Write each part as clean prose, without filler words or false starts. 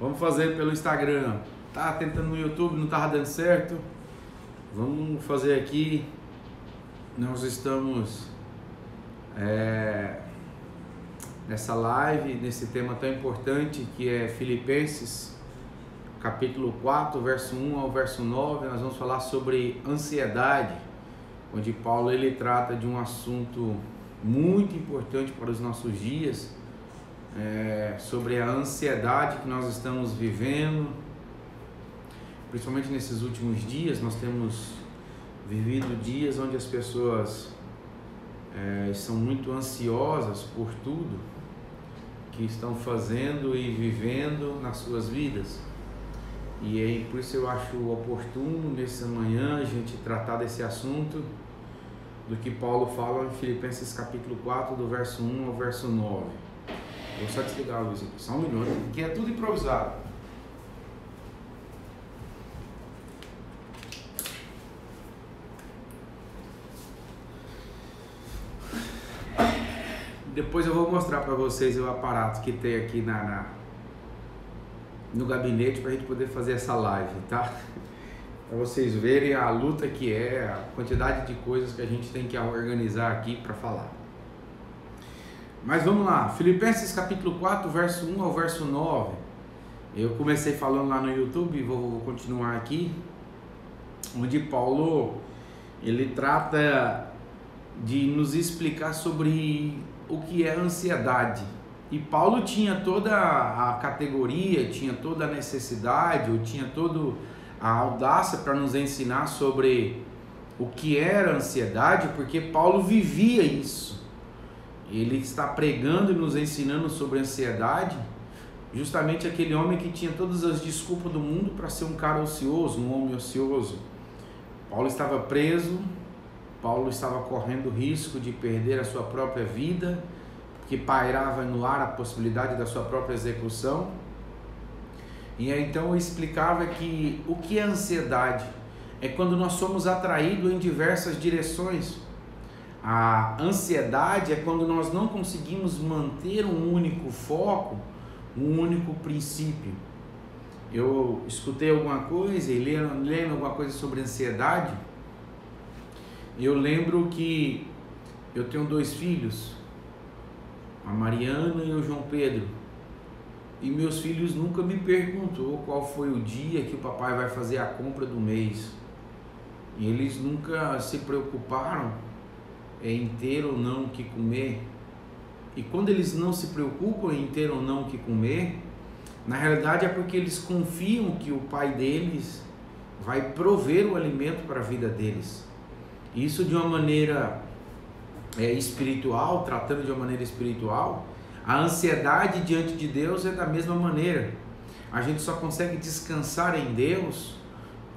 Vamos fazer pelo Instagram. Tá tentando no YouTube, não tava dando certo. Vamos fazer aqui. Nós estamos nessa live, nesse tema tão importante que é Filipenses, capítulo 4, verso 1 ao verso 9. Nós vamos falar sobre ansiedade, onde Paulo ele trata de um assunto muito importante para os nossos dias, sobre a ansiedade que nós estamos vivendo, principalmente nesses últimos dias. Nós temos vivido dias onde as pessoas são muito ansiosas por tudo que estão fazendo e vivendo nas suas vidas. E aí, por isso eu acho oportuno nessa manhã a gente tratar desse assunto, do que Paulo fala em Filipenses capítulo 4, do verso 1 ao verso 9. Vou só desligar a luz aqui, só um minuto, porque é tudo improvisado. Depois eu vou mostrar para vocês o aparato que tem aqui no gabinete para a gente poder fazer essa live, tá? Para vocês verem a luta que é, a quantidade de coisas que a gente tem que organizar aqui para falar. Mas vamos lá, Filipenses capítulo 4, verso 1 ao verso 9. Eu comecei falando lá no YouTube e vou continuar aqui, onde Paulo ele trata de nos explicar sobre o que é ansiedade. E Paulo tinha toda a categoria, tinha toda a necessidade, ou tinha toda a audácia para nos ensinar sobre o que era ansiedade, porque Paulo vivia isso. Ele está pregando e nos ensinando sobre ansiedade, justamente aquele homem que tinha todas as desculpas do mundo para ser um cara ocioso, um homem ocioso. Paulo estava preso, Paulo estava correndo risco de perder a sua própria vida, que pairava no ar a possibilidade da sua própria execução. E aí, então eu explicava que o que é ansiedade? É quando nós somos atraídos em diversas direções. A ansiedade é quando nós não conseguimos manter um único foco, um único princípio. Eu escutei alguma coisa e lendo alguma coisa sobre ansiedade. Eu lembro que eu tenho 2 filhos, a Mariana e o João Pedro, e meus filhos nunca me perguntou qual foi o dia que o papai vai fazer a compra do mês. E eles nunca se preocuparam em ter ou não o que comer. E quando eles não se preocupam em ter ou não o que comer, na realidade é porque eles confiam que o pai deles vai prover o alimento para a vida deles. Isso de uma maneira espiritual, tratando de uma maneira espiritual, a ansiedade diante de Deus é da mesma maneira. A gente só consegue descansar em Deus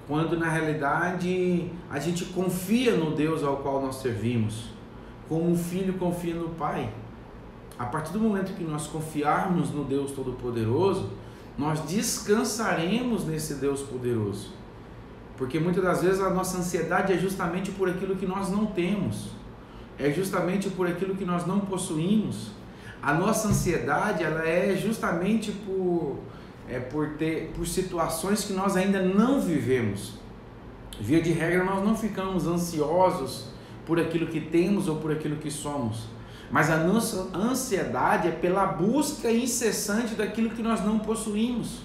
quando na realidade a gente confia no Deus ao qual nós servimos, como um filho confia no pai. A partir do momento que nós confiarmos no Deus Todo-Poderoso, nós descansaremos nesse Deus poderoso, porque muitas das vezes a nossa ansiedade é justamente por aquilo que nós não temos, é justamente por aquilo que nós não possuímos. A nossa ansiedade ela é justamente por situações que nós ainda não vivemos. Via de regra, nós não ficamos ansiosos por aquilo que temos ou por aquilo que somos, mas a nossa ansiedade é pela busca incessante daquilo que nós não possuímos.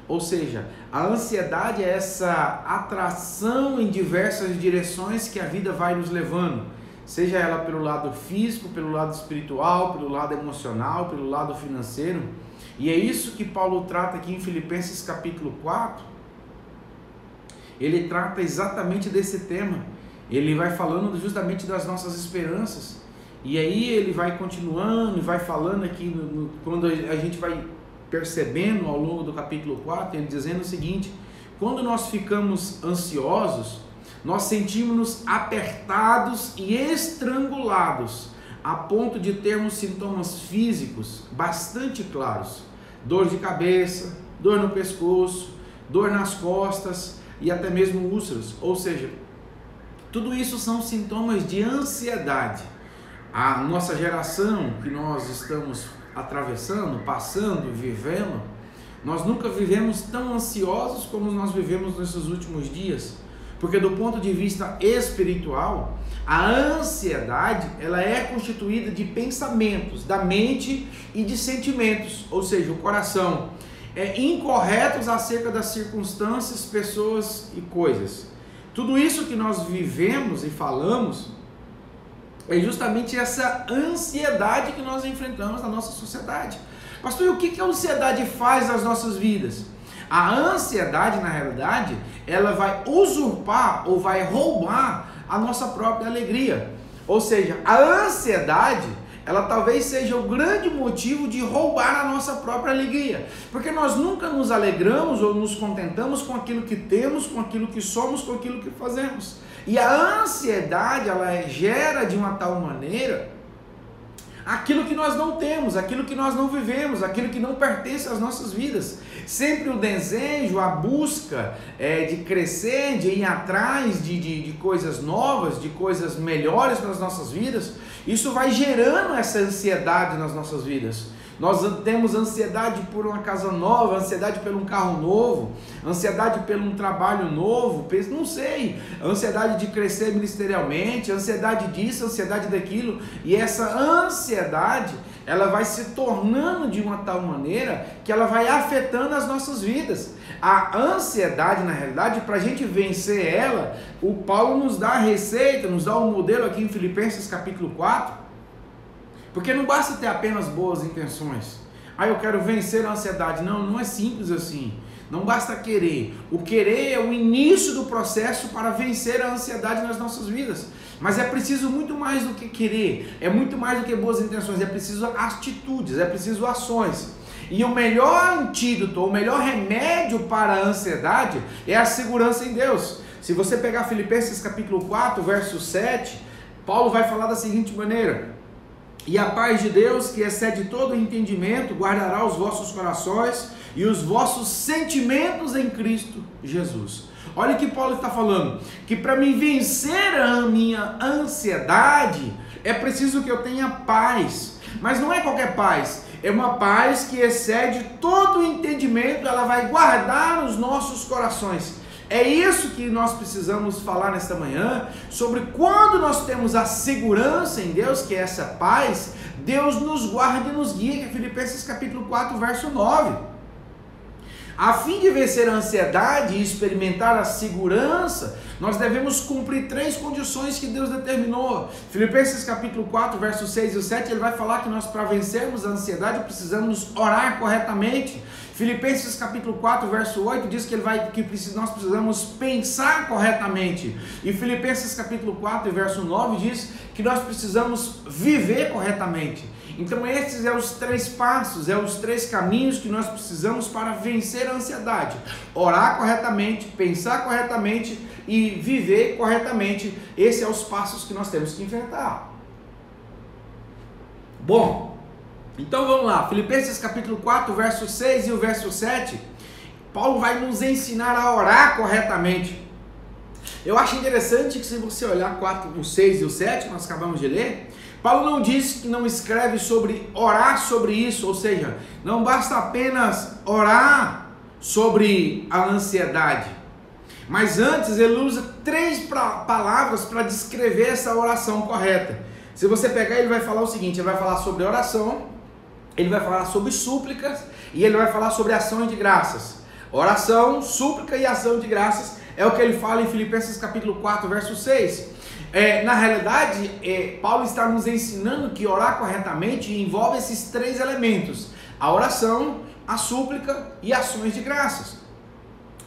Ou seja, a ansiedade é essa atração em diversas direções que a vida vai nos levando, seja ela pelo lado físico, pelo lado espiritual, pelo lado emocional, pelo lado financeiro. E é isso que Paulo trata aqui em Filipenses capítulo 4. Ele trata exatamente desse tema. Ele vai falando justamente das nossas esperanças. E aí ele vai continuando e vai falando aqui, quando a gente vai percebendo ao longo do capítulo 4, ele dizendo o seguinte: quando nós ficamos ansiosos, nós sentimos-nos apertados e estrangulados, a ponto de termos sintomas físicos bastante claros: dor de cabeça, dor no pescoço, dor nas costas e até mesmo úlceras. Ou seja, tudo isso são sintomas de ansiedade. A nossa geração que nós estamos atravessando, passando, vivendo, Nós nunca vivemos tão ansiosos como nós vivemos nesses últimos dias, porque do ponto de vista espiritual, a ansiedade, ela é constituída de pensamentos, da mente e de sentimentos, ou seja, o coração, incorretos acerca das circunstâncias, pessoas e coisas. Tudo isso que nós vivemos e falamos é justamente essa ansiedade que nós enfrentamos na nossa sociedade. Pastor, e o que a ansiedade faz nas nossas vidas? A ansiedade, na realidade, ela vai usurpar ou vai roubar a nossa própria alegria. Ou seja, a ansiedade, ela talvez seja o grande motivo de roubar a nossa própria alegria. Porque nós nunca nos alegramos ou nos contentamos com aquilo que temos, com aquilo que somos, com aquilo que fazemos. E a ansiedade, ela gera de uma tal maneira aquilo que nós não temos, aquilo que nós não vivemos, aquilo que não pertence às nossas vidas. Sempre o desejo, a busca de crescer, de ir atrás de coisas novas, de coisas melhores nas nossas vidas, isso vai gerando essa ansiedade nas nossas vidas. Nós temos ansiedade por uma casa nova, ansiedade por um carro novo, ansiedade por um trabalho novo, não sei, ansiedade de crescer ministerialmente, ansiedade disso, ansiedade daquilo, e essa ansiedade, ela vai se tornando de uma tal maneira que ela vai afetando as nossas vidas. A ansiedade, na realidade, para a gente vencer ela, o Paulo nos dá a receita, nos dá um modelo aqui em Filipenses capítulo 4, porque não basta ter apenas boas intenções. Eu quero vencer a ansiedade. Não é simples assim. Não basta querer. O querer é o início do processo para vencer a ansiedade nas nossas vidas. Mas é preciso muito mais do que querer. É muito mais do que boas intenções. É preciso atitudes, é preciso ações. E o melhor antídoto, o melhor remédio para a ansiedade é a segurança em Deus. Se você pegar Filipenses capítulo 4, verso 7, Paulo vai falar da seguinte maneira: e a paz de Deus, que excede todo entendimento, guardará os vossos corações e os vossos sentimentos em Cristo Jesus. Olha o que Paulo está falando, que para me vencer a minha ansiedade, é preciso que eu tenha paz. Mas não é qualquer paz, é uma paz que excede todo entendimento, ela vai guardar os nossos corações. É isso que nós precisamos falar nesta manhã, sobre quando nós temos a segurança em Deus, que é essa paz, Deus nos guarda e nos guia, que é Filipenses capítulo 4, verso 9. A fim de vencer a ansiedade e experimentar a segurança, nós devemos cumprir 3 condições que Deus determinou. Filipenses capítulo 4, versos 6 e 7, ele vai falar que nós, para vencermos a ansiedade, precisamos orar corretamente. Filipenses capítulo 4, verso 8, diz que nós precisamos pensar corretamente. E Filipenses capítulo 4, verso 9, diz que nós precisamos viver corretamente. Então esses são os 3 passos, os 3 caminhos que nós precisamos para vencer a ansiedade. Orar corretamente, pensar corretamente e viver corretamente. Esses são os passos que nós temos que enfrentar. Bom, então vamos lá, Filipenses capítulo 4, verso 6 e o verso 7, Paulo vai nos ensinar a orar corretamente. Eu acho interessante que se você olhar o 6 e o 7, nós acabamos de ler, Paulo não diz que não escreve sobre orar sobre isso, ou seja, não basta apenas orar sobre a ansiedade, mas antes ele usa 3 palavras para descrever essa oração correta. Se você pegar, ele vai falar o seguinte, ele vai falar sobre oração, ele vai falar sobre súplicas e ele vai falar sobre ações de graças. Oração, súplica e ação de graças é o que ele fala em Filipenses capítulo 4, verso 6. Na realidade, Paulo está nos ensinando que orar corretamente envolve esses 3 elementos: a oração, a súplica e ações de graças.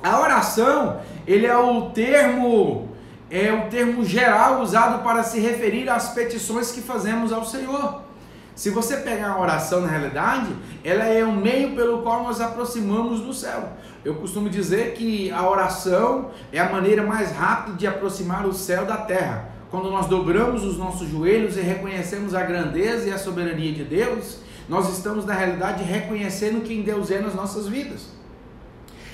A oração, ele é o termo geral usado para se referir às petições que fazemos ao Senhor. Se você pegar a oração, na realidade, ela é um meio pelo qual nós aproximamos do céu. Eu costumo dizer que a oração é a maneira mais rápida de aproximar o céu da terra. Quando nós dobramos os nossos joelhos e reconhecemos a grandeza e a soberania de Deus, nós estamos, na realidade, reconhecendo quem Deus é nas nossas vidas.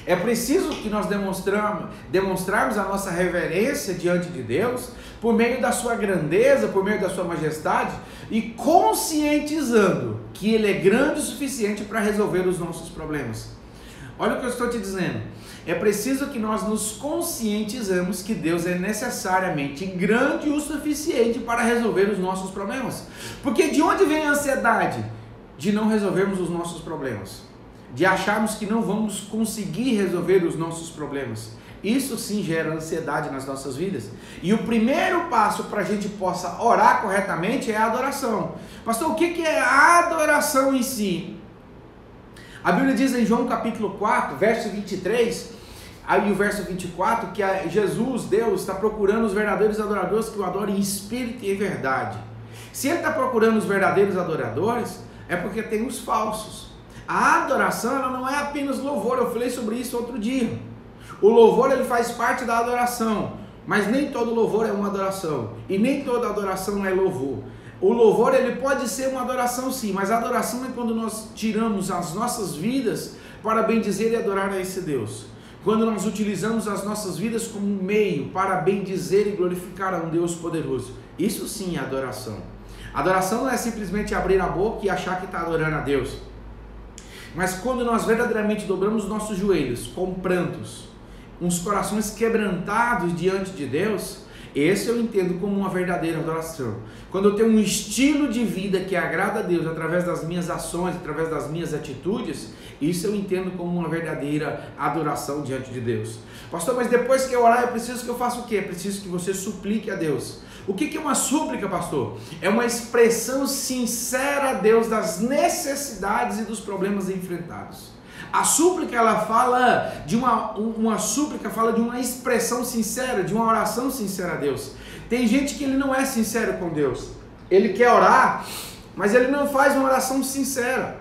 É preciso que nós demonstrarmos a nossa reverência diante de Deus, por meio da sua grandeza, por meio da sua majestade, e conscientizando que Ele é grande o suficiente para resolver os nossos problemas. Olha o que eu estou te dizendo. É preciso que nós nos conscientizamos que Deus é necessariamente grande o suficiente para resolver os nossos problemas. Porque de onde vem a ansiedade? De não resolvermos os nossos problemas. De acharmos que não vamos conseguir resolver os nossos problemas. Isso sim gera ansiedade nas nossas vidas. E o primeiro passo para a gente possa orar corretamente é a adoração. Pastor, o que é a adoração em si? A Bíblia diz em João capítulo 4, verso 23, aí o verso 24, que Jesus, Deus, está procurando os verdadeiros adoradores que o adorem em espírito e em verdade. Se Ele está procurando os verdadeiros adoradores, é porque tem os falsos. A adoração, ela não é apenas louvor, eu falei sobre isso outro dia. O louvor, ele faz parte da adoração, mas nem todo louvor é uma adoração, e nem toda adoração é louvor. O louvor, ele pode ser uma adoração sim, mas a adoração é quando nós tiramos as nossas vidas para bendizer e adorar a esse Deus. Quando nós utilizamos as nossas vidas como um meio para bendizer e glorificar a um Deus poderoso. Isso sim é adoração. Adoração não é simplesmente abrir a boca e achar que está adorando a Deus. Mas quando nós verdadeiramente dobramos os nossos joelhos com prantos, uns corações quebrantados diante de Deus, esse eu entendo como uma verdadeira adoração. Quando eu tenho um estilo de vida que agrada a Deus através das minhas ações, através das minhas atitudes, isso eu entendo como uma verdadeira adoração diante de Deus. Pastor, mas depois que eu orar, eu preciso que eu faça o quê? Preciso que você suplique a Deus. O que é uma súplica, pastor? É uma expressão sincera a Deus das necessidades e dos problemas enfrentados. A súplica, ela fala de uma súplica, fala de uma expressão sincera, de uma oração sincera a Deus. Tem gente que ele não é sincero com Deus. Ele quer orar, mas ele não faz uma oração sincera.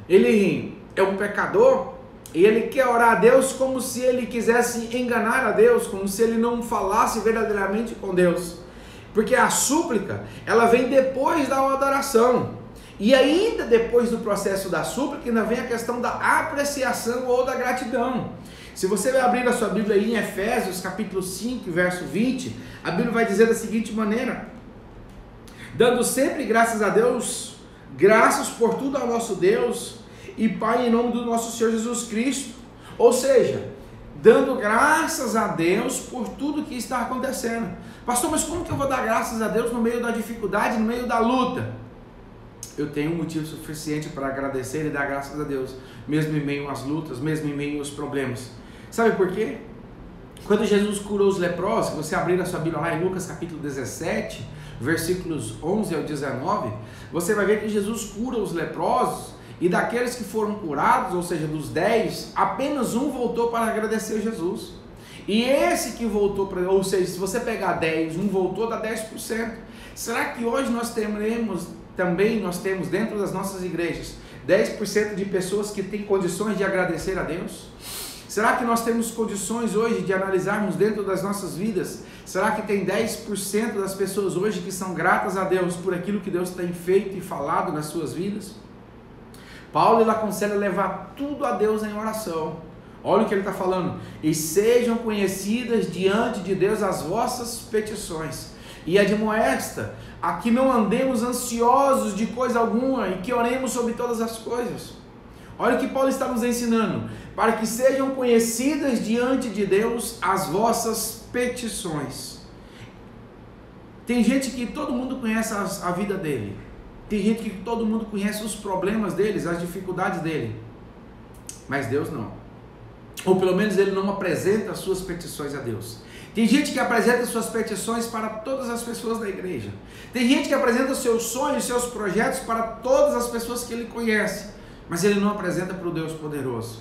Ele é um pecador e ele quer orar a Deus como se ele quisesse enganar a Deus, como se ele não falasse verdadeiramente com Deus. Porque a súplica, ela vem depois da adoração. E ainda depois do processo da súplica, ainda vem a questão da apreciação ou da gratidão. Se você vai abrir a sua Bíblia aí em Efésios capítulo 5, verso 20, a Bíblia vai dizer da seguinte maneira: dando sempre graças a Deus, graças por tudo ao nosso Deus e Pai em nome do nosso Senhor Jesus Cristo. Ou seja, dando graças a Deus por tudo que está acontecendo. Pastor, mas como que eu vou dar graças a Deus no meio da dificuldade, no meio da luta? Eu tenho um motivo suficiente para agradecer e dar graças a Deus, mesmo em meio às lutas, mesmo em meio aos problemas. Sabe por quê? Quando Jesus curou os leprosos, se você abrir a sua Bíblia lá em Lucas capítulo 17, versículos 11 ao 19, você vai ver que Jesus cura os leprosos, e daqueles que foram curados, ou seja, dos 10, apenas um voltou para agradecer a Jesus. E esse que voltou, ou seja, se você pegar 10, um voltou, dá 10%. Será que hoje nós temos dentro das nossas igrejas 10% de pessoas que têm condições de agradecer a Deus? Será que nós temos condições hoje de analisarmos dentro das nossas vidas? Será que tem 10% das pessoas hoje que são gratas a Deus por aquilo que Deus tem feito e falado nas suas vidas? Paulo, ele aconselha levar tudo a Deus em oração. Olha o que ele está falando: e sejam conhecidas diante de Deus as vossas petições, e admoesta a que não andemos ansiosos de coisa alguma, e que oremos sobre todas as coisas. Olha o que Paulo está nos ensinando: para que sejam conhecidas diante de Deus as vossas petições. Tem gente que todo mundo conhece a vida dele, tem gente que todo mundo conhece os problemas deles, as dificuldades dele, mas Deus não. Ou pelo menos ele não apresenta as suas petições a Deus. Tem gente que apresenta suas petições para todas as pessoas da igreja. Tem gente que apresenta seus sonhos, seus projetos para todas as pessoas que ele conhece, mas ele não apresenta para o Deus poderoso.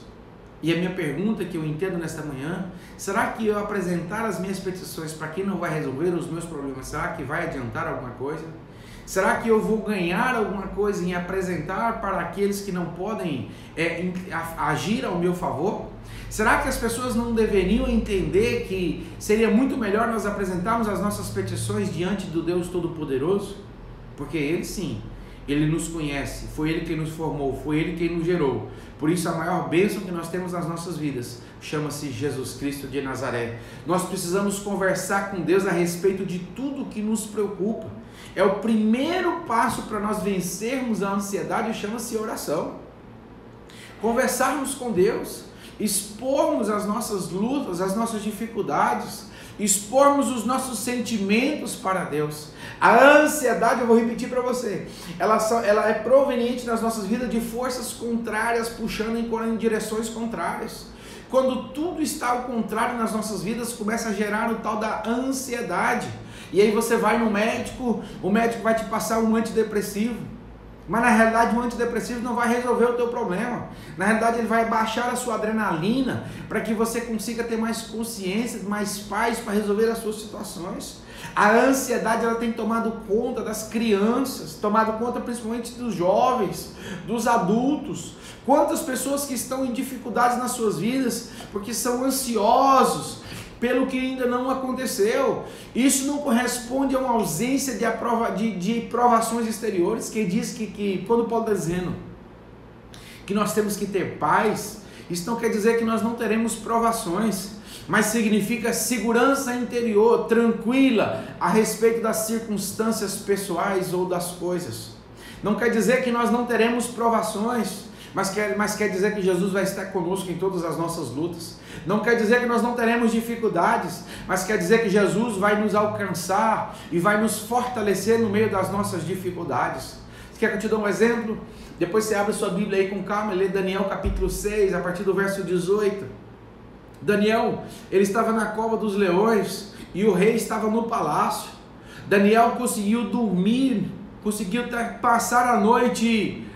E a minha pergunta que eu entendo nesta manhã: será que eu apresentar as minhas petições para quem não vai resolver os meus problemas, será que vai adiantar alguma coisa? Será que eu vou ganhar alguma coisa em apresentar para aqueles que não podem agir ao meu favor? Será que as pessoas não deveriam entender que seria muito melhor nós apresentarmos as nossas petições diante do Deus Todo-Poderoso? Porque Ele sim, Ele nos conhece, foi Ele quem nos formou, foi Ele quem nos gerou. Por isso a maior bênção que nós temos nas nossas vidas chama-se Jesus Cristo de Nazaré. Nós precisamos conversar com Deus a respeito de tudo que nos preocupa. É o primeiro passo para nós vencermos a ansiedade, chama-se oração. conversarmos com Deus, expormos as nossas lutas, as nossas dificuldades, expormos os nossos sentimentos para Deus. A ansiedade, eu vou repetir para você, ela é proveniente nas nossas vidas de forças contrárias, puxando em direções contrárias. Quando tudo está ao contrário nas nossas vidas, começa a gerar o tal da ansiedade. E aí você vai no médico, o médico vai te passar um antidepressivo. Mas na realidade o antidepressivo não vai resolver o teu problema. Na realidade ele vai baixar a sua adrenalina para que você consiga ter mais consciência, mais paz para resolver as suas situações. A ansiedade ela tem tomado conta das crianças, tomado conta principalmente dos jovens, dos adultos. Quantas pessoas que estão em dificuldades nas suas vidas porque são ansiosos pelo que ainda não aconteceu. Isso não corresponde a uma ausência de provações exteriores, que diz que quando Paulo está dizendo que nós temos que ter paz, isso não quer dizer que nós não teremos provações, mas significa segurança interior, tranquila, a respeito das circunstâncias pessoais ou das coisas. Não quer dizer que nós não teremos provações, mas quer dizer que Jesus vai estar conosco em todas as nossas lutas. Não quer dizer que nós não teremos dificuldades, mas quer dizer que Jesus vai nos alcançar e vai nos fortalecer no meio das nossas dificuldades. Você quer que eu te dê um exemplo? Depois você abre sua Bíblia aí com calma e lê Daniel capítulo 6, a partir do verso 18. Daniel, ele estava na cova dos leões e o rei estava no palácio. Daniel conseguiu dormir, conseguiu passar a noite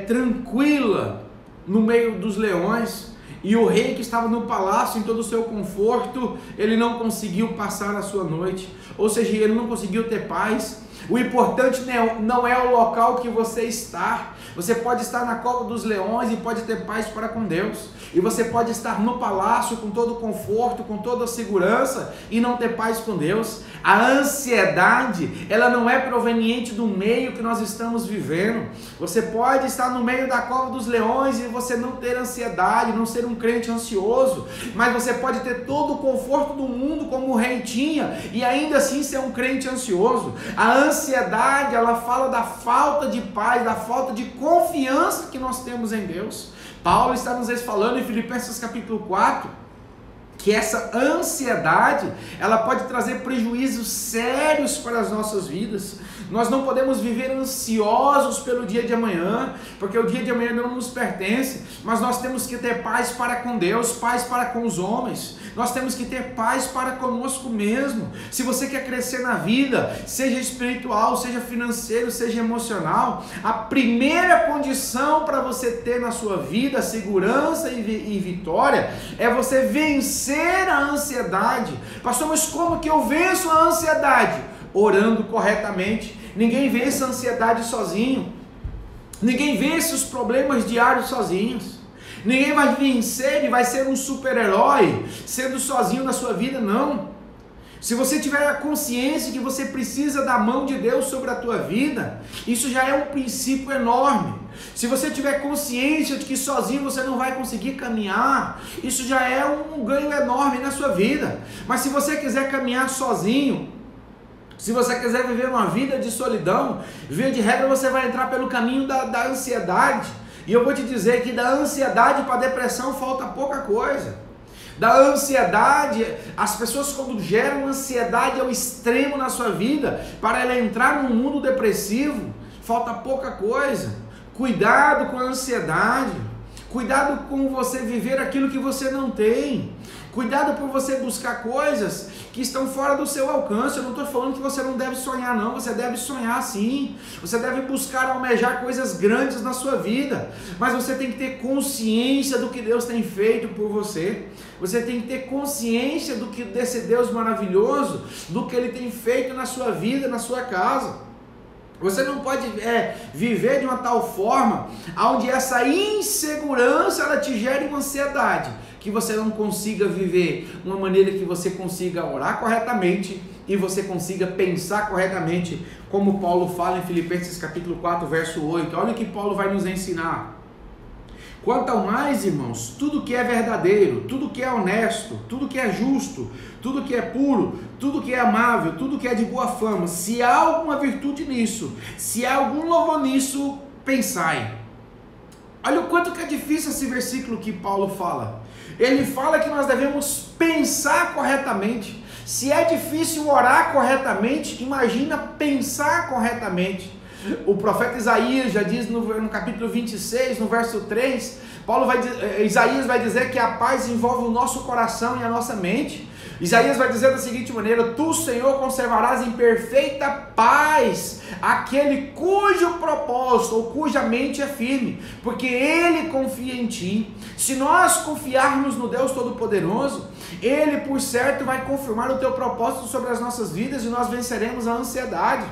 tranquila no meio dos leões, e o rei que estava no palácio em todo o seu conforto, ele não conseguiu passar a sua noite, ou seja, ele não conseguiu ter paz. O importante não é o local que você está. Você pode estar na cova dos leões e pode ter paz para com Deus, e você pode estar no palácio com todo o conforto, com toda a segurança e não ter paz com Deus. A ansiedade, ela não é proveniente do meio que nós estamos vivendo. Você pode estar no meio da cova dos leões e você não ter ansiedade, não ser um crente ansioso, mas você pode ter todo o conforto do mundo como o rei tinha e ainda assim ser um crente ansioso. A ansiedade, ela fala da falta de paz, da falta de confiança que nós temos em Deus. Paulo está nos falando em Filipenses capítulo 4, que essa ansiedade, ela pode trazer prejuízos sérios para as nossas vidas. Nós não podemos viver ansiosos pelo dia de amanhã, porque o dia de amanhã não nos pertence, mas nós temos que ter paz para com Deus, paz para com os homens. Nós temos que ter paz para conosco mesmo. Se você quer crescer na vida, seja espiritual, seja financeiro, seja emocional, a primeira condição para você ter na sua vida segurança e vitória é você vencer a ansiedade. Pastor, mas como que eu venço a ansiedade? Orando corretamente. Ninguém vence a ansiedade sozinho. Ninguém vence os problemas diários sozinhos. Ninguém vai vencer e vai ser um super-herói sendo sozinho na sua vida, não. Se você tiver a consciência que você precisa da mão de Deus sobre a tua vida, isso já é um princípio enorme. Se você tiver consciência de que sozinho você não vai conseguir caminhar, isso já é um ganho enorme na sua vida. Mas se você quiser caminhar sozinho, se você quiser viver uma vida de solidão, via de regra você vai entrar pelo caminho da ansiedade. E eu vou te dizer que da ansiedade para a depressão falta pouca coisa. Da ansiedade, as pessoas quando geram ansiedade ao extremo na sua vida, para ela entrar num mundo depressivo, falta pouca coisa. Cuidado com a ansiedade. Cuidado com você viver aquilo que você não tem. Cuidado por você buscar coisas que estão fora do seu alcance. Eu não estou falando que você não deve sonhar, não. Você deve sonhar sim. Você deve buscar almejar coisas grandes na sua vida. Mas você tem que ter consciência do que Deus tem feito por você. Você tem que ter consciência desse Deus maravilhoso, do que Ele tem feito na sua vida, na sua casa. Você não pode viver de uma tal forma onde essa insegurança ela te gere uma ansiedade, que você não consiga viver uma maneira que você consiga orar corretamente e você consiga pensar corretamente, como Paulo fala em Filipenses capítulo 4, verso 8. Olha o que Paulo vai nos ensinar. Quanto ao mais, irmãos, tudo que é verdadeiro, tudo que é honesto, tudo que é justo, tudo que é puro, tudo que é amável, tudo que é de boa fama, se há alguma virtude nisso, se há algum louvor nisso, pensai. Olha o quanto que é difícil esse versículo que Paulo fala. Ele fala que nós devemos pensar corretamente. Se é difícil orar corretamente, imagina pensar corretamente. O profeta Isaías já diz no capítulo 26, no verso 3, Isaías vai dizer que a paz envolve o nosso coração e a nossa mente. Isaías vai dizer da seguinte maneira: tu, Senhor, conservarás em perfeita paz aquele cujo propósito ou cuja mente é firme, porque ele confia em ti. Se nós confiarmos no Deus Todo-Poderoso, ele por certo vai confirmar o teu propósito sobre as nossas vidas e nós venceremos a ansiedade.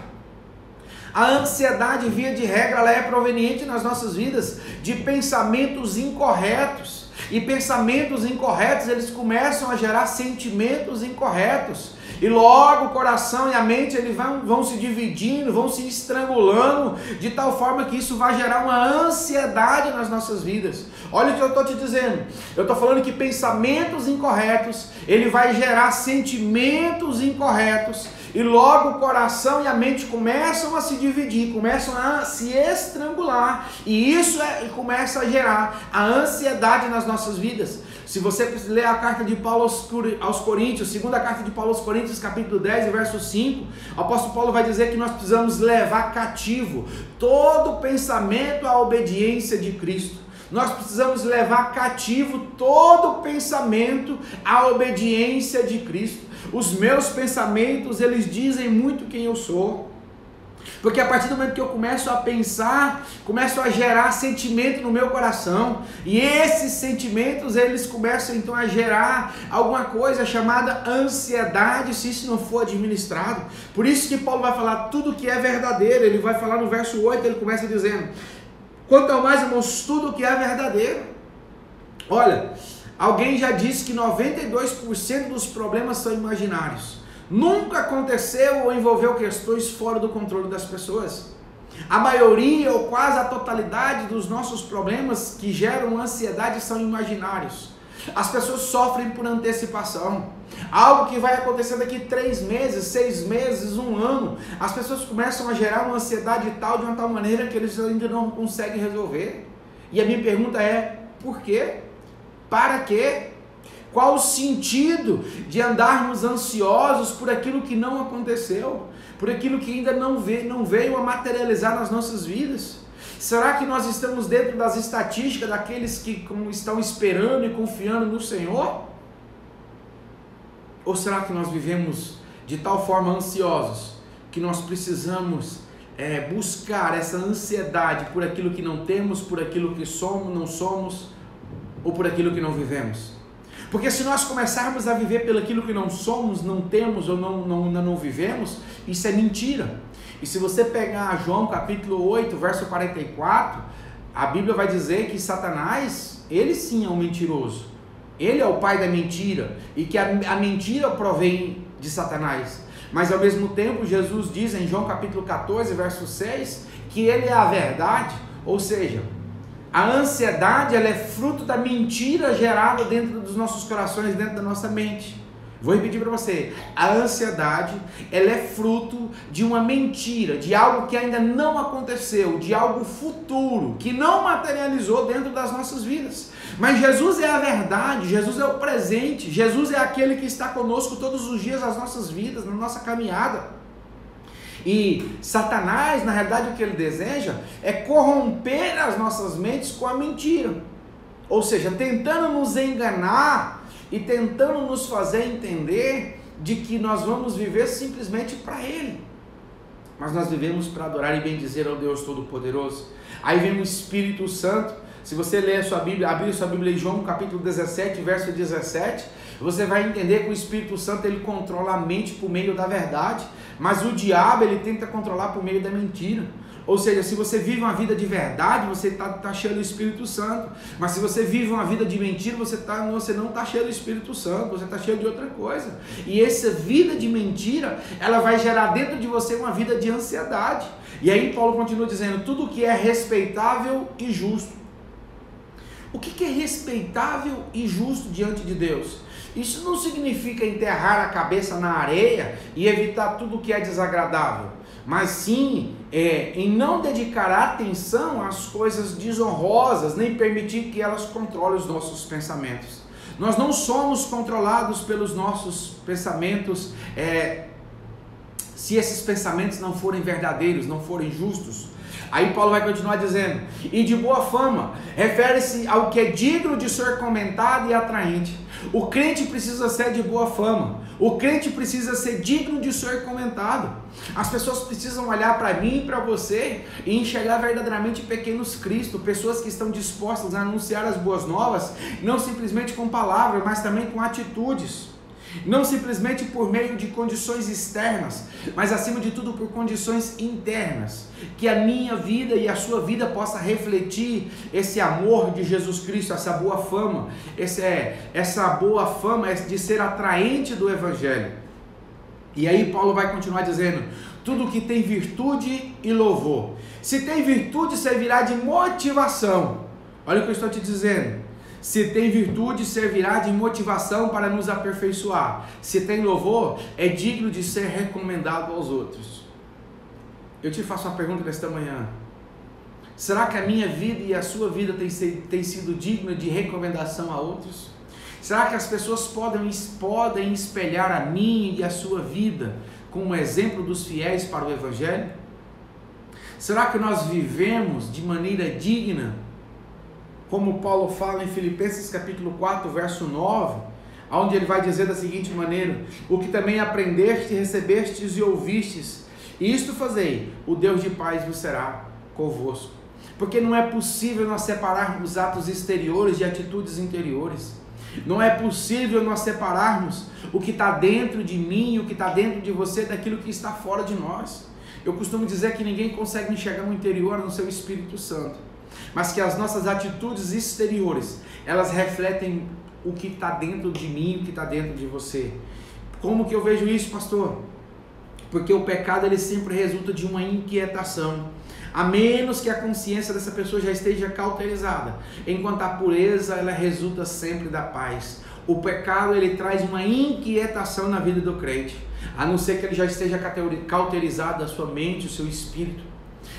A ansiedade, via de regra, ela é proveniente nas nossas vidas de pensamentos incorretos. E pensamentos incorretos, eles começam a gerar sentimentos incorretos. E logo o coração e a mente eles vão se dividindo, vão se estrangulando, de tal forma que isso vai gerar uma ansiedade nas nossas vidas. Olha o que eu estou te dizendo. Eu estou falando que pensamentos incorretos, ele vai gerar sentimentos incorretos. E logo o coração e a mente começam a se dividir, começam a se estrangular. E isso começa a gerar a ansiedade nas nossas vidas. Se você ler a carta de Paulo aos Coríntios, segunda carta de Paulo aos Coríntios, capítulo 10, verso 5, o apóstolo Paulo vai dizer que nós precisamos levar cativo todo pensamento à obediência de Cristo. Nós precisamos levar cativo todo pensamento à obediência de Cristo. Os meus pensamentos, eles dizem muito quem eu sou. Porque a partir do momento que eu começo a pensar, começo a gerar sentimento no meu coração, e esses sentimentos, eles começam então a gerar alguma coisa chamada ansiedade, se isso não for administrado. Por isso que Paulo vai falar tudo que é verdadeiro. Ele vai falar no verso 8, ele começa dizendo: quanto ao mais, irmãos, tudo que é verdadeiro. Olha, alguém já disse que 92% dos problemas são imaginários. Nunca aconteceu ou envolveu questões fora do controle das pessoas. A maioria ou quase a totalidade dos nossos problemas que geram ansiedade são imaginários. As pessoas sofrem por antecipação. Algo que vai acontecer daqui 3 meses, 6 meses, 1 ano. As pessoas começam a gerar uma ansiedade tal, de uma tal maneira que eles ainda não conseguem resolver. E a minha pergunta é: por quê? Para quê? Qual o sentido de andarmos ansiosos por aquilo que não aconteceu? Por aquilo que ainda não veio a materializar nas nossas vidas? Será que nós estamos dentro das estatísticas daqueles que estão esperando e confiando no Senhor? Ou será que nós vivemos de tal forma ansiosos que nós precisamos buscar essa ansiedade por aquilo que não temos, por aquilo que somos, não somos, ou por aquilo que não vivemos? Porque se nós começarmos a viver pelo aquilo que não somos, não temos ou não vivemos, isso é mentira. E se você pegar João capítulo 8, verso 44, a Bíblia vai dizer que Satanás, ele sim é um mentiroso. Ele é o pai da mentira e que a mentira provém de Satanás. Mas ao mesmo tempo Jesus diz em João capítulo 14, verso 6, que ele é a verdade. Ou seja, a ansiedade, ela é fruto da mentira gerada dentro dos nossos corações, dentro da nossa mente. Vou repetir para você: a ansiedade, ela é fruto de uma mentira, de algo que ainda não aconteceu, de algo futuro, que não materializou dentro das nossas vidas. Mas Jesus é a verdade, Jesus é o presente, Jesus é aquele que está conosco todos os dias das nossas vidas, na nossa caminhada. E Satanás, na realidade, o que ele deseja é corromper as nossas mentes com a mentira. Ou seja, tentando nos enganar e tentando nos fazer entender de que nós vamos viver simplesmente para Ele. Mas nós vivemos para adorar e bendizer ao Deus Todo-Poderoso. Aí vem o Espírito Santo. Se você ler a sua Bíblia, abrir sua Bíblia em João capítulo 17, verso 17, você vai entender que o Espírito Santo, ele controla a mente por meio da verdade, mas o diabo, ele tenta controlar por meio da mentira. Ou seja, se você vive uma vida de verdade, você está cheio do Espírito Santo. Mas se você vive uma vida de mentira, você não está cheio do Espírito Santo, você está cheio de outra coisa. E essa vida de mentira, ela vai gerar dentro de você uma vida de ansiedade. E aí Paulo continua dizendo: tudo que é respeitável e justo. O que é respeitável e justo diante de Deus? Isso não significa enterrar a cabeça na areia e evitar tudo que é desagradável. mas sim em não dedicar atenção às coisas desonrosas, nem permitir que elas controlem os nossos pensamentos. Nós não somos controlados pelos nossos pensamentos, se esses pensamentos não forem verdadeiros, não forem justos. Aí Paulo vai continuar dizendo, e de boa fama, refere-se ao que é digno de ser comentado e atraente. O crente precisa ser de boa fama, o crente precisa ser digno de ser comentado. As pessoas precisam olhar para mim e para você e enxergar verdadeiramente pequenos Cristo, pessoas que estão dispostas a anunciar as boas novas, não simplesmente com palavras, mas também com atitudes. Não simplesmente por meio de condições externas, mas acima de tudo por condições internas, que a minha vida e a sua vida possa refletir esse amor de Jesus Cristo, essa boa fama, essa boa fama de ser atraente do Evangelho. E aí Paulo vai continuar dizendo, tudo que tem virtude e louvor. Se tem virtude, servirá de motivação. Olha o que eu estou te dizendo. Se tem virtude, servirá de motivação para nos aperfeiçoar. Se tem louvor, é digno de ser recomendado aos outros. Eu te faço uma pergunta nesta manhã. Será que a minha vida e a sua vida tem sido digna de recomendação a outros? Será que as pessoas podem espelhar a minha e a sua vida como um exemplo dos fiéis para o Evangelho? Será que nós vivemos de maneira digna? Como Paulo fala em Filipenses capítulo 4, verso 9, onde ele vai dizer da seguinte maneira, o que também aprendeste, recebestes e ouvistes, isto fazei, o Deus de paz vos será convosco. Porque não é possível nós separarmos atos exteriores de atitudes interiores. Não é possível nós separarmos o que está dentro de mim e o que está dentro de você daquilo que está fora de nós. Eu costumo dizer que ninguém consegue enxergar no interior no seu Espírito Santo, mas que as nossas atitudes exteriores, elas refletem o que está dentro de mim, o que está dentro de você. Como que eu vejo isso, pastor? Porque o pecado ele sempre resulta de uma inquietação, a menos que a consciência dessa pessoa já esteja cauterizada, enquanto a pureza ela resulta sempre da paz. O pecado ele traz uma inquietação na vida do crente, a não ser que ele já esteja cauterizado a sua mente, o seu espírito.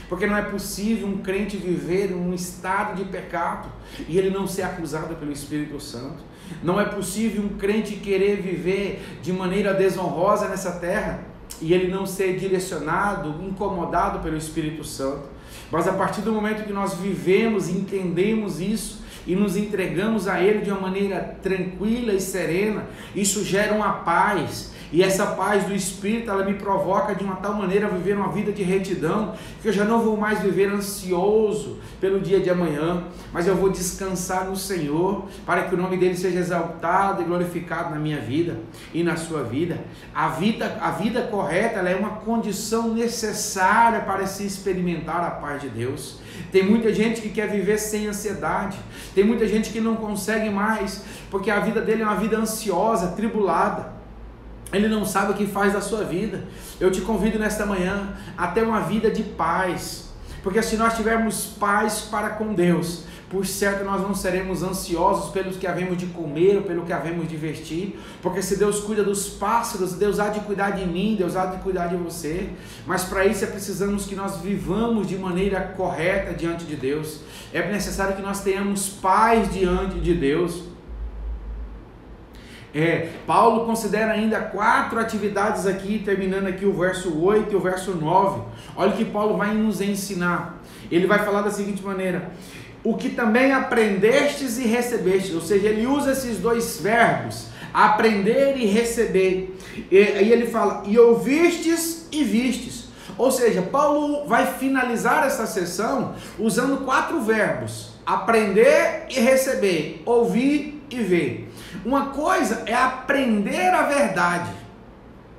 Porque não é possível um crente viver em um estado de pecado e ele não ser acusado pelo Espírito Santo. Não é possível um crente querer viver de maneira desonrosa nessa terra e ele não ser direcionado, incomodado pelo Espírito Santo. Mas a partir do momento que nós vivemos, entendemos isso e nos entregamos a Ele de uma maneira tranquila e serena, isso gera uma paz. E essa paz do Espírito, ela me provoca de uma tal maneira a viver uma vida de retidão, que eu já não vou mais viver ansioso pelo dia de amanhã, mas eu vou descansar no Senhor, para que o nome dEle seja exaltado e glorificado na minha vida e na sua vida. A vida correta, ela é uma condição necessária para se experimentar a paz de Deus. Tem muita gente que quer viver sem ansiedade, tem muita gente que não consegue mais, porque a vida dele é uma vida ansiosa, tribulada. Ele não sabe o que faz da sua vida. Eu te convido nesta manhã a ter uma vida de paz, porque se nós tivermos paz para com Deus, por certo nós não seremos ansiosos pelos que havemos de comer ou pelo que havemos de vestir, porque se Deus cuida dos pássaros, Deus há de cuidar de mim, Deus há de cuidar de você. Mas para isso precisamos que nós vivamos de maneira correta diante de Deus. É necessário que nós tenhamos paz diante de Deus. Paulo considera ainda 4 atividades aqui, terminando aqui o verso 8 e o verso 9. Olha o que Paulo vai nos ensinar. Ele vai falar da seguinte maneira: o que também aprendestes e recebestes, ou seja, ele usa esses dois verbos, aprender e receber. E aí ele fala, e ouvistes e vistes. Ou seja, Paulo vai finalizar essa sessão usando 4 verbos: aprender e receber, ouvir e ver. Uma coisa é aprender a verdade,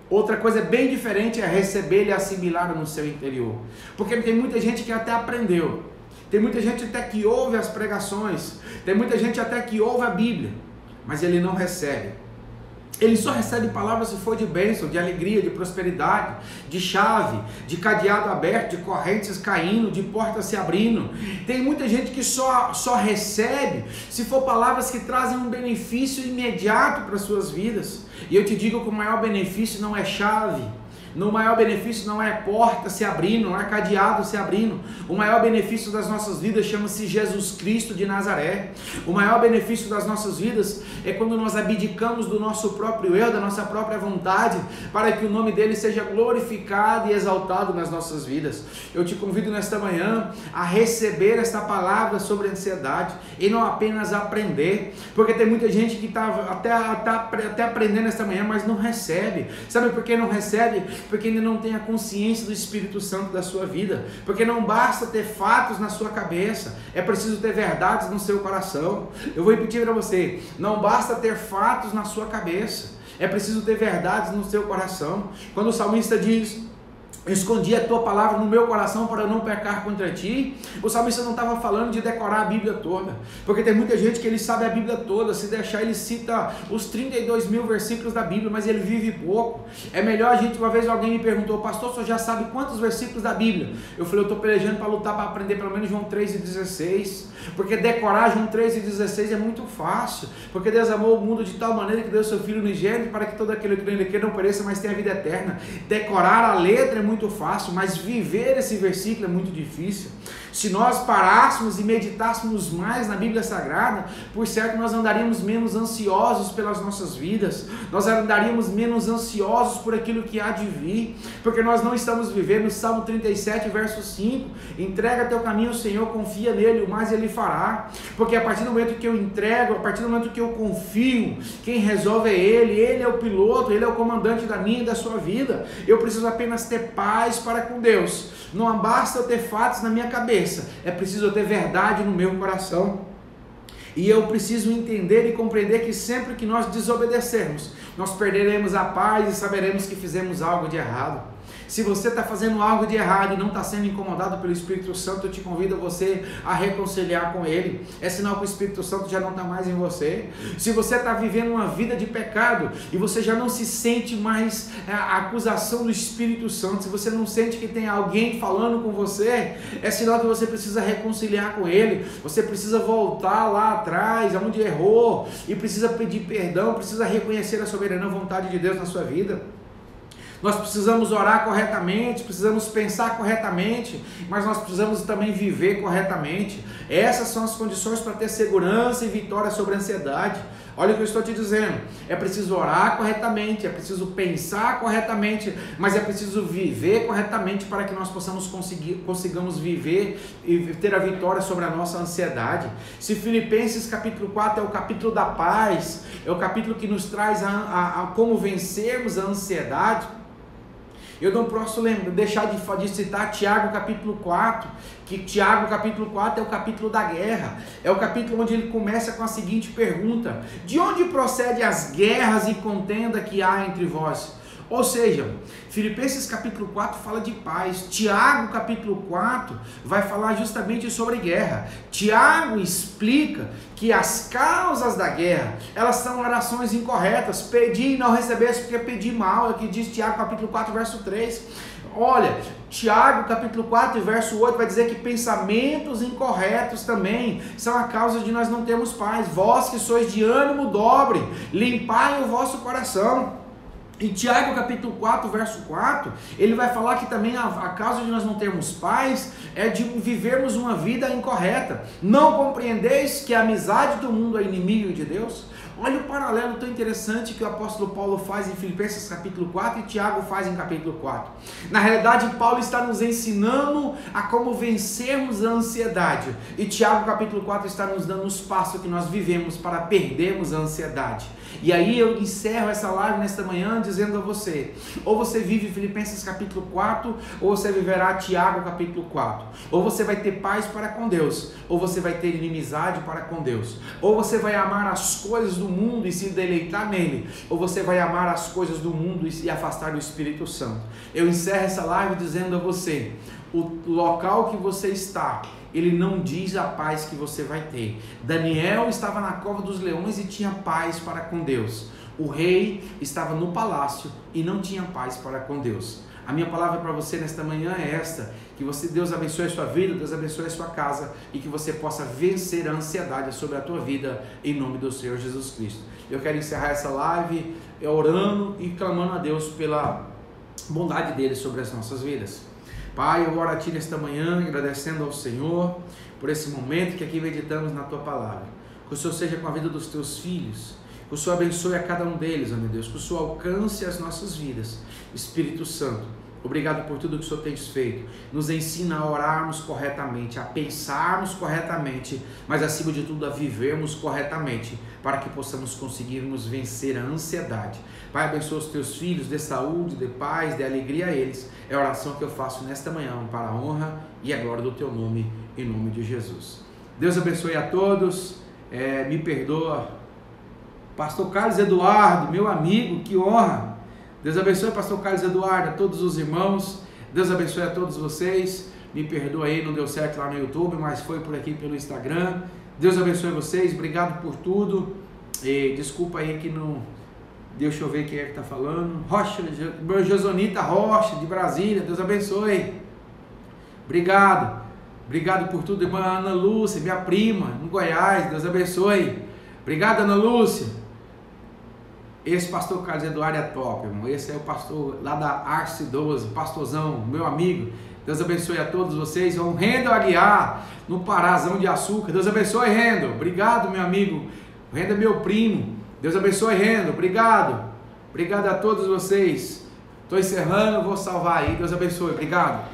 outra coisa bem diferente é receber e assimilar no seu interior. Porque tem muita gente que até aprendeu, tem muita gente até que ouve as pregações, tem muita gente até que ouve a Bíblia, mas ele não recebe. Ele só recebe palavras se for de bênção, de alegria, de prosperidade, de chave, de cadeado aberto, de correntes caindo, de portas se abrindo. Tem muita gente que só recebe se for palavras que trazem um benefício imediato para as suas vidas. E eu te digo que o maior benefício não é chave, No maior benefício não é porta se abrindo, não é cadeado se abrindo. O maior benefício das nossas vidas chama-se Jesus Cristo de Nazaré. O maior benefício das nossas vidas é quando nós abdicamos do nosso próprio eu, da nossa própria vontade, para que o nome dele seja glorificado e exaltado nas nossas vidas. Eu te convido nesta manhã a receber esta palavra sobre ansiedade e não apenas aprender, porque tem muita gente que está até aprendendo esta manhã, mas não recebe. Sabe por que não recebe? Porque ainda não tem a consciência do Espírito Santo da sua vida, porque não basta ter fatos na sua cabeça, é preciso ter verdades no seu coração. Eu vou repetir para você, não basta ter fatos na sua cabeça, é preciso ter verdades no seu coração. Quando o salmista diz: escondi a tua palavra no meu coração para eu não pecar contra ti, o salmista não estava falando de decorar a Bíblia toda, porque tem muita gente que ele sabe a Bíblia toda, se deixar ele cita os 32 mil versículos da Bíblia, mas ele vive pouco. É melhor a gente, uma vez alguém me perguntou: pastor, o senhor já sabe quantos versículos da Bíblia? Eu falei: eu estou pelejando para lutar para aprender pelo menos João 3,16, porque decorar João 3,16 é muito fácil, porque Deus amou o mundo de tal maneira que deu seu Filho unigênito para que todo aquele que nele crê não pereça, mas tenha a vida eterna. Decorar a letra é muito fácil, mas viver esse versículo é muito difícil. Se nós parássemos e meditássemos mais na Bíblia Sagrada, por certo nós andaríamos menos ansiosos pelas nossas vidas, nós andaríamos menos ansiosos por aquilo que há de vir, porque nós não estamos vivendo. Salmo 37, verso 5, entrega teu caminho ao Senhor, confia nele, o mais ele fará. Porque a partir do momento que eu entrego, a partir do momento que eu confio, quem resolve é ele é o piloto, ele é o comandante da minha e da sua vida. Eu preciso apenas ter paz para com Deus. Não basta eu ter fatos na minha cabeça, é preciso eu ter verdade no meu coração. E eu preciso entender e compreender que sempre que nós desobedecermos, nós perderemos a paz e saberemos que fizemos algo de errado. Se você está fazendo algo de errado e não está sendo incomodado pelo Espírito Santo, eu te convido a você a reconciliar com Ele. É sinal que o Espírito Santo já não está mais em você. Se você está vivendo uma vida de pecado e você já não se sente mais a acusação do Espírito Santo, se você não sente que tem alguém falando com você, é sinal que você precisa reconciliar com Ele. Você precisa voltar lá atrás, onde errou, e precisa pedir perdão, precisa reconhecer a soberana vontade de Deus na sua vida. Nós precisamos orar corretamente, precisamos pensar corretamente, mas nós precisamos também viver corretamente. Essas são as condições para ter segurança e vitória sobre a ansiedade. Olha o que eu estou te dizendo, é preciso orar corretamente, é preciso pensar corretamente, mas é preciso viver corretamente para que nós consigamos viver e ter a vitória sobre a nossa ansiedade. Se Filipenses capítulo 4 é o capítulo da paz, é o capítulo que nos traz a como vencermos a ansiedade, eu não posso deixar de citar Tiago capítulo 4, que Tiago capítulo 4 é o capítulo da guerra, é o capítulo onde ele começa com a seguinte pergunta: de onde procede as guerras e contenda que há entre vós? Ou seja, Filipenses capítulo 4 fala de paz, Tiago capítulo 4 vai falar justamente sobre guerra. Tiago explica que as causas da guerra, elas são orações incorretas. Pedi e não recebeste porque pedi mal, é o que diz Tiago capítulo 4 verso 3. Olha, Tiago capítulo 4 verso 8 vai dizer que pensamentos incorretos também são a causa de nós não termos paz. Vós que sois de ânimo dobre, limpai o vosso coração. Em Tiago capítulo 4, verso 4, ele vai falar que também a causa de nós não termos paz é de vivermos uma vida incorreta. Não compreendeis que a amizade do mundo é inimigo de Deus? Olha o paralelo tão interessante que o apóstolo Paulo faz em Filipenses capítulo 4 e Tiago faz em capítulo 4. Na realidade, Paulo está nos ensinando a como vencermos a ansiedade. E Tiago capítulo 4 está nos dando os passos que nós vivemos para perdermos a ansiedade. E aí eu encerro essa live nesta manhã dizendo a você, ou você vive Filipenses capítulo 4, ou você viverá Tiago capítulo 4. Ou você vai ter paz para com Deus, ou você vai ter inimizade para com Deus. Ou você vai amar as coisas do mundo e se deleitar nele, ou você vai amar as coisas do mundo e se afastar do Espírito Santo. Eu encerro essa live dizendo a você, o local que você está, ele não diz a paz que você vai ter. Daniel estava na cova dos leões e tinha paz para com Deus. O rei estava no palácio e não tinha paz para com Deus. A minha palavra para você nesta manhã é esta, que Deus abençoe a sua vida, Deus abençoe a sua casa e que você possa vencer a ansiedade sobre a tua vida em nome do Senhor Jesus Cristo. Eu quero encerrar essa live orando e clamando a Deus bondade dele sobre as nossas vidas. Pai, eu oro a Ti nesta manhã, agradecendo ao Senhor por esse momento que aqui meditamos na Tua palavra. Que o Senhor seja com a vida dos Teus filhos, que o Senhor abençoe a cada um deles, ó meu Deus, que o Senhor alcance as nossas vidas. Espírito Santo, obrigado por tudo que o Senhor tem feito. Nos ensina a orarmos corretamente, a pensarmos corretamente, mas acima de tudo a vivermos corretamente, para que possamos conseguirmos vencer a ansiedade. Pai, abençoa os Teus filhos, dê saúde, dê paz, dê alegria a eles. É a oração que eu faço nesta manhã, para a honra e a glória do Teu nome, em nome de Jesus. Deus abençoe a todos, me perdoa, Pastor Carlos Eduardo, meu amigo, que honra. Deus abençoe Pastor Carlos Eduardo, a todos os irmãos. Deus abençoe a todos vocês. Me perdoa aí, não deu certo lá no YouTube, mas foi por aqui pelo Instagram. Deus abençoe vocês, obrigado por tudo. E desculpa aí que não... Deixa eu ver quem é que está falando. Rocha, Josonita Rocha, de Brasília. Deus abençoe. Obrigado. Obrigado por tudo, irmã Ana Lúcia, minha prima, no Goiás. Deus abençoe. Obrigado, Ana Lúcia. Esse pastor Carlos Eduardo é top, irmão. Esse é o pastor lá da Arce 12, pastorzão, meu amigo. Deus abençoe a todos vocês. Vão Rendo Aguiar, no Parazão de Açúcar. Deus abençoe, Rendo. Obrigado, meu amigo. O Rendo é meu primo. Deus abençoe, Rendo. Obrigado. Obrigado a todos vocês. Estou encerrando, vou salvar aí. Deus abençoe. Obrigado.